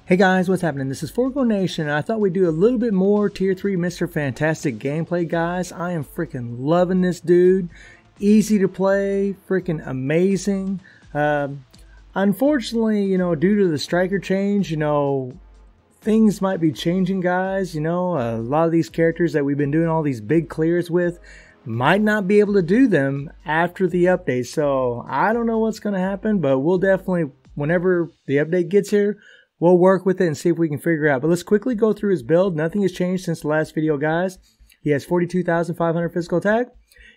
Hey guys, what's happening? This is Forgo Nation, and I thought we'd do a little bit more Tier 3 Mr. Fantastic gameplay, guys. I am freaking loving this dude. Easy to play, freaking amazing. Unfortunately, due to the striker change, things might be changing, guys. A lot of these characters that we've been doing all these big clears with might not be able to do them after the update. So I don't know what's going to happen, but we'll definitely, whenever the update gets here, we'll work with it and see if we can figure it out. But let's quickly go through his build. Nothing has changed since the last video, guys. He has 42,500 physical attack.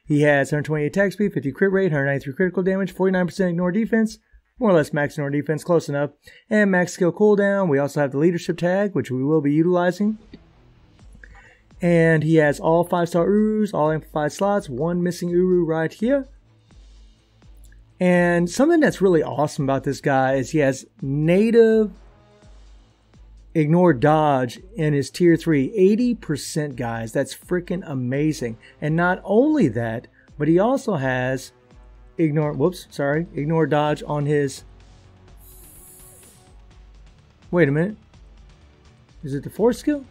He has 128 attack speed, 50 crit rate, 193 critical damage, 49% ignore defense. More or less max ignore defense, close enough. And max skill cooldown. We also have the leadership tag, which we will be utilizing. And he has all 5-star Urus, all amplified slots, one missing Uru right here. And something that's really awesome about this guy is he has native ignore dodge in his tier 3, 80%, guys. That's freaking amazing. And not only that, but he also has ignore dodge on his, wait a minute, is it the 4th skill?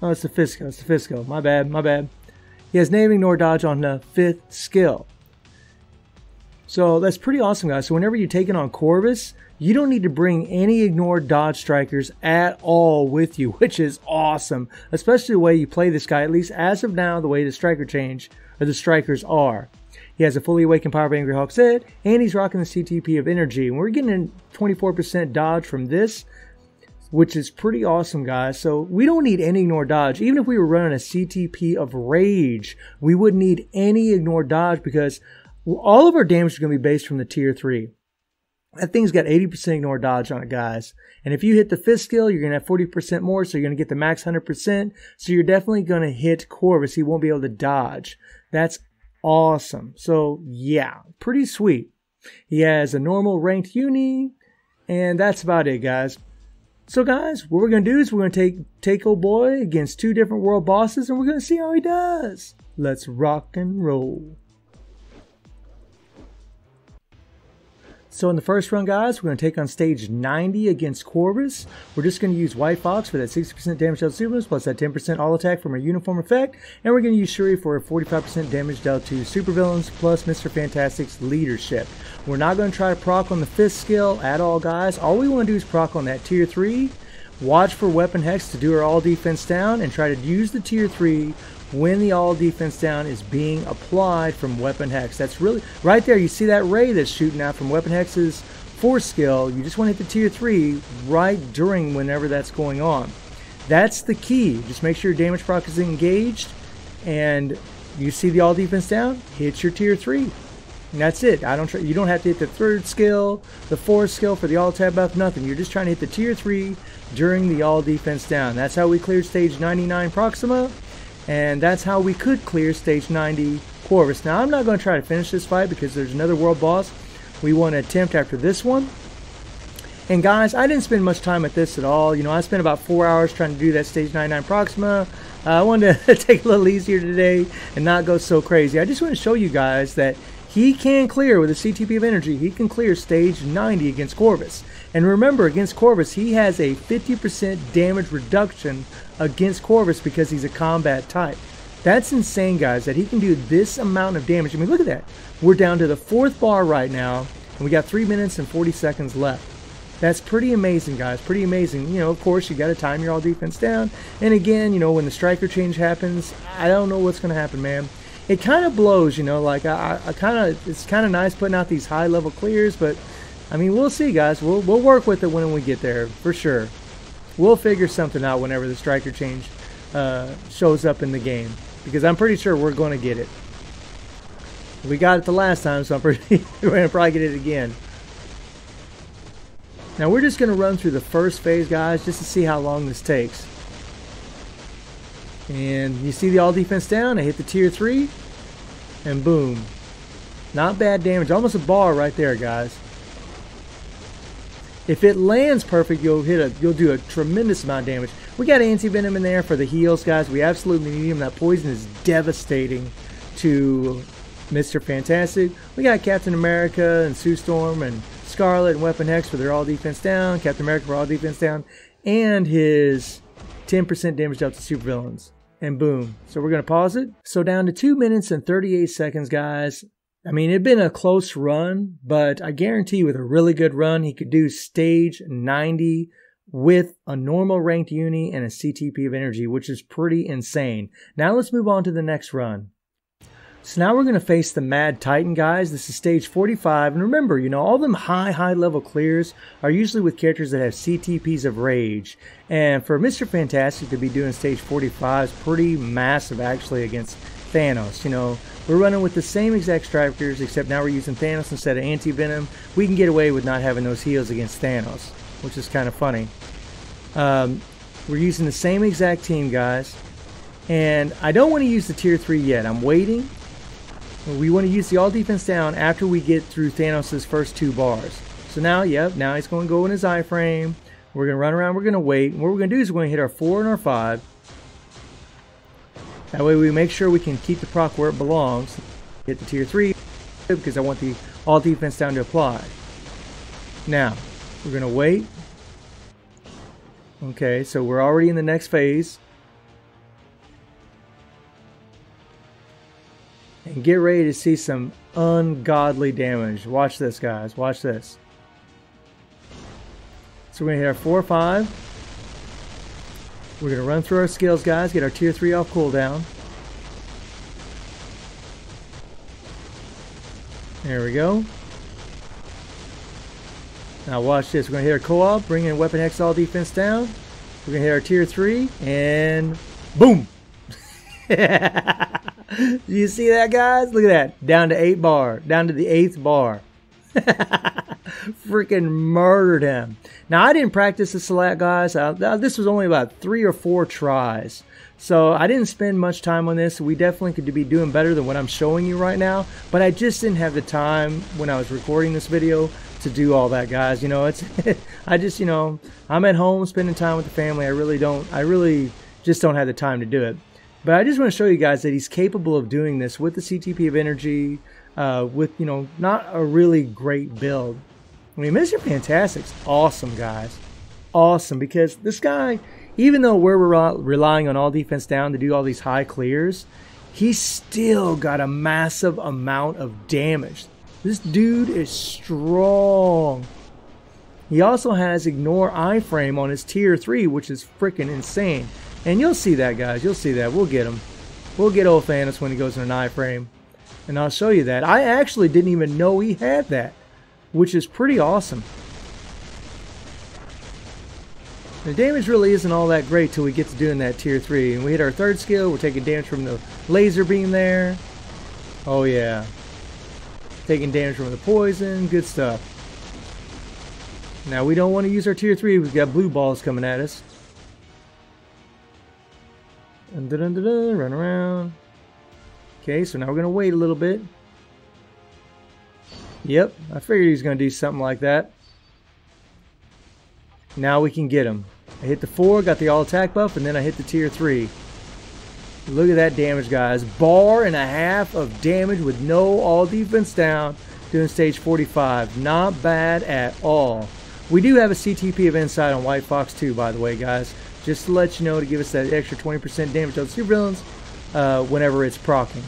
Oh, it's the 5th skill. It's the 5th skill. My bad. He has native ignore dodge on the 5th skill. So that's pretty awesome, guys. So whenever you're taking on Corvus, you don't need to bring any ignore dodge strikers at all with you, which is awesome. Especially the way you play this guy, at least as of now, the way the striker change, or the strikers are. He has a fully awakened power of Angry Hawk's head, and he's rocking the CTP of energy. And we're getting a 24% dodge from this, which is pretty awesome, guys. So we don't need any ignore dodge. Even if we were running a CTP of rage, we wouldn't need any ignore dodge because all of our damage is going to be based from the tier 3. That thing's got 80% ignore dodge on it, guys. And if you hit the 5th skill, you're going to have 40% more, so you're going to get the max 100%. So you're definitely going to hit Corvus. He won't be able to dodge. That's awesome. So yeah, pretty sweet. He has a normal ranked uni, and that's about it, guys. So guys, what we're going to do is we're going to take old boy against 2 different world bosses, and we're going to see how he does. Let's rock and roll. So in the first run, guys, we're going to take on stage 90 against Corvus. We're just going to use White Fox for that 60% damage dealt to supervillains, plus that 10% all attack from our uniform effect. And we're going to use Shuri for a 45% damage dealt to supervillains, plus Mr. Fantastic's leadership. We're not going to try to proc on the 5th skill at all, guys. All we want to do is proc on that tier 3. Watch for weapon hex to do our all defense down, and try to use the tier 3 when the all defense down is being applied from weapon hex. That's really right there. You see that ray that's shooting out from weapon hex's 4th skill. You just want to hit the tier 3 right during whenever that's going on. That's the key. Just make sure your damage proc is engaged, and you see the all defense down, hit your tier 3. And that's it. You don't have to hit the 3rd skill, the 4th skill for the all tab buff, nothing. You're just trying to hit the tier 3 during the all defense down. That's how we cleared stage 99 Proxima. And that's how we could clear stage 90 Corvus. Now, I'm not going to try to finish this fight because there's another world boss we want to attempt after this one. And guys, I didn't spend much time at this at all. I spent about 4 hours trying to do that stage 99 Proxima. I wanted to take it a little easier today and not go so crazy. I just want to show you guys that he can clear with a CTP of energy. He can clear stage 90 against Corvus. And remember, against Corvus, he has a 50% damage reduction against Corvus because he's a combat type. That's insane, guys, that he can do this amount of damage. I mean, look at that. We're down to the 4th bar right now, and we got 3 minutes and 40 seconds left. That's pretty amazing, guys. Pretty amazing. Of course, you got to time your all defense down. And again, when the striker change happens, I don't know what's going to happen, man. It kind of blows, like it's kind of nice putting out these high level clears, but I mean, we'll see, guys. We'll work with it when we get there, for sure. We'll figure something out whenever the striker change shows up in the game, because I'm pretty sure we're going to get it. We got it the last time, so we're going to probably get it again. Now, we're just going to run through the first phase, guys, just to see how long this takes. And you see the all defense down. I hit the tier 3, and boom. Not bad damage. Almost a bar right there, guys. If it lands perfect, you'll do a tremendous amount of damage. We got anti-venom in there for the heals, guys. We absolutely need him. That poison is devastating to Mr. Fantastic. We got Captain America and Sue Storm and Scarlet and Weapon X for their all defense down, Captain America for all defense down, and his 10% damage dealt to supervillains. And boom. So we're going to pause it. So down to 2 minutes and 38 seconds, guys. I mean, it'd been a close run, but I guarantee with a really good run, he could do stage 90 with a normal ranked uni and a CTP of energy, which is pretty insane. Now let's move on to the next run. So now we're going to face the Mad Titan, guys. This is stage 45. And remember, you know, all them high level clears are usually with characters that have CTPs of rage. And for Mr. Fantastic to be doing stage 45 is pretty massive, actually, against Thanos. You know, we're running with the same exact strikers, except now we're using Thanos instead of Anti-Venom. We can get away with not having those heals against Thanos, which is kind of funny. We're using the same exact team, guys. And I don't want to use the tier 3 yet. I'm waiting. We want to use the all defense down after we get through Thanos' first 2 bars. So now, yep, now he's going to go in his iframe. We're going to run around. We're going to wait. And what we're going to do is we're going to hit our 4 and our 5. That way we make sure we can keep the proc where it belongs. Hit the tier 3 because I want the all defense down to apply. Now, we're going to wait. Okay, so we're already in the next phase. And get ready to see some ungodly damage. Watch this, guys. Watch this. So we're going to hit our 4 or 5. We're going to run through our skills, guys. Get our tier 3 off cooldown. There we go. Now watch this. We're going to hit our co-op. Bring in Weapon X all defense down. We're going to hit our tier 3. And boom! Do you see that, guys? Look at that. Down to 8 bar. Down to the 8th bar. Freaking murdered him. Now, I didn't practice this a lot, guys. This was only about 3 or 4 tries. So, I didn't spend much time on this. We definitely could be doing better than what I'm showing you right now. But I just didn't have the time when I was recording this video to do all that, guys. You know, it's I just, you know, I'm at home spending time with the family. I really just don't have the time to do it. But I just want to show you guys that he's capable of doing this with the CTP of energy, with, you know, not a really great build. I mean, Mr. Fantastic's awesome, guys. Awesome, because this guy, even though we're relying on all defense down to do all these high clears, he's still got a massive amount of damage. This dude is strong. He also has Ignore iframe on his tier 3, which is freaking insane. And you'll see that, guys. You'll see that. We'll get him. We'll get old Thanos when he goes in an iframe. And I'll show you that. I actually didn't even know he had that, which is pretty awesome. The damage really isn't all that great till we get to doing that tier 3. And we hit our 3rd skill. We're taking damage from the laser beam there. Oh, yeah. Taking damage from the poison. Good stuff. Now, we don't want to use our tier 3. We've got blue balls coming at us. Run around. Okay, so now we're going to wait a little bit. Yep, I figured he was going to do something like that. Now we can get him. I hit the 4, got the all attack buff, and then I hit the tier 3. Look at that damage, guys. 1.5 bars of damage with no all defense down doing stage 45. Not bad at all. We do have a CTP of Insight on White Fox too, by the way, guys. Just to let you know, to give us that extra 20% damage on the supervillains whenever it's proccing.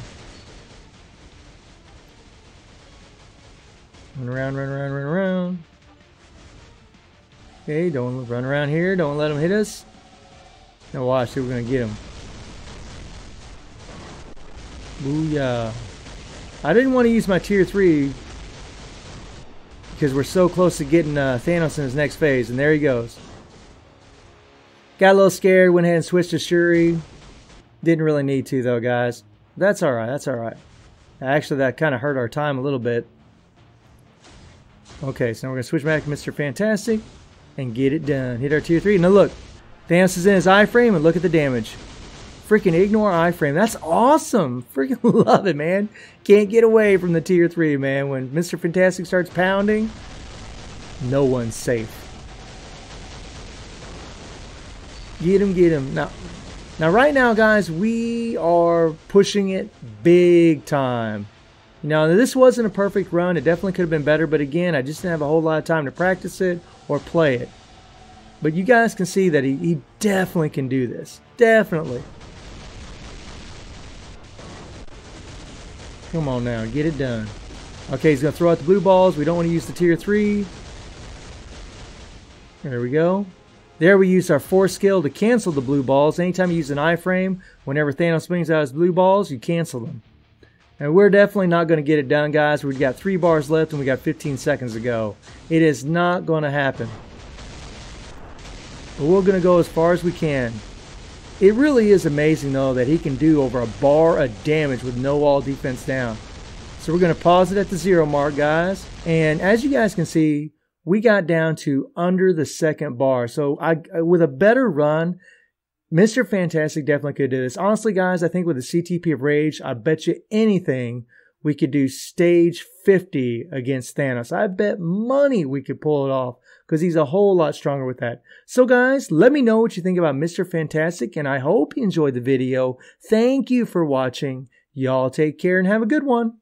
Run around, run around, run around. Okay, don't run around here. Don't let them hit us. Now watch, we're going to get him. Booyah. I didn't want to use my tier 3 because we're so close to getting Thanos in his next phase. And there he goes. Got a little scared, went ahead and switched to Shuri. Didn't really need to though, guys. That's alright, that's alright. Actually, that kind of hurt our time a little bit. Okay, so now we're going to switch back to Mr. Fantastic and get it done. Hit our tier 3. Now look, Thanos is in his iframe and look at the damage. Freaking Ignore iframe. That's awesome. Freaking love it, man. Can't get away from the tier 3, man. When Mr. Fantastic starts pounding, no one's safe. Get him, get him. Now right now, guys, we are pushing it big time. Now, this wasn't a perfect run. It definitely could have been better, but again, I just didn't have a whole lot of time to practice it or play it. But you guys can see that he definitely can do this. Definitely. Come on now, get it done. Okay, he's going to throw out the blue balls. We don't want to use the tier 3. There we go. There we use our force skill to cancel the blue balls. Anytime you use an iframe, whenever Thanos swings out his blue balls, you cancel them. And we're definitely not going to get it done, guys. We've got 3 bars left and we got 15 seconds to go. It is not going to happen. But we're going to go as far as we can. It really is amazing, though, that he can do over a bar of damage with no wall defense down. So we're going to pause it at the 0 mark, guys. And as you guys can see, we got down to under the 2nd bar. So with a better run, Mr. Fantastic definitely could do this. Honestly, guys, I think with the CTP of Rage, I bet you anything we could do stage 50 against Thanos. I bet money we could pull it off because he's a whole lot stronger with that. So, guys, let me know what you think about Mr. Fantastic, and I hope you enjoyed the video. Thank you for watching. Y'all take care and have a good one.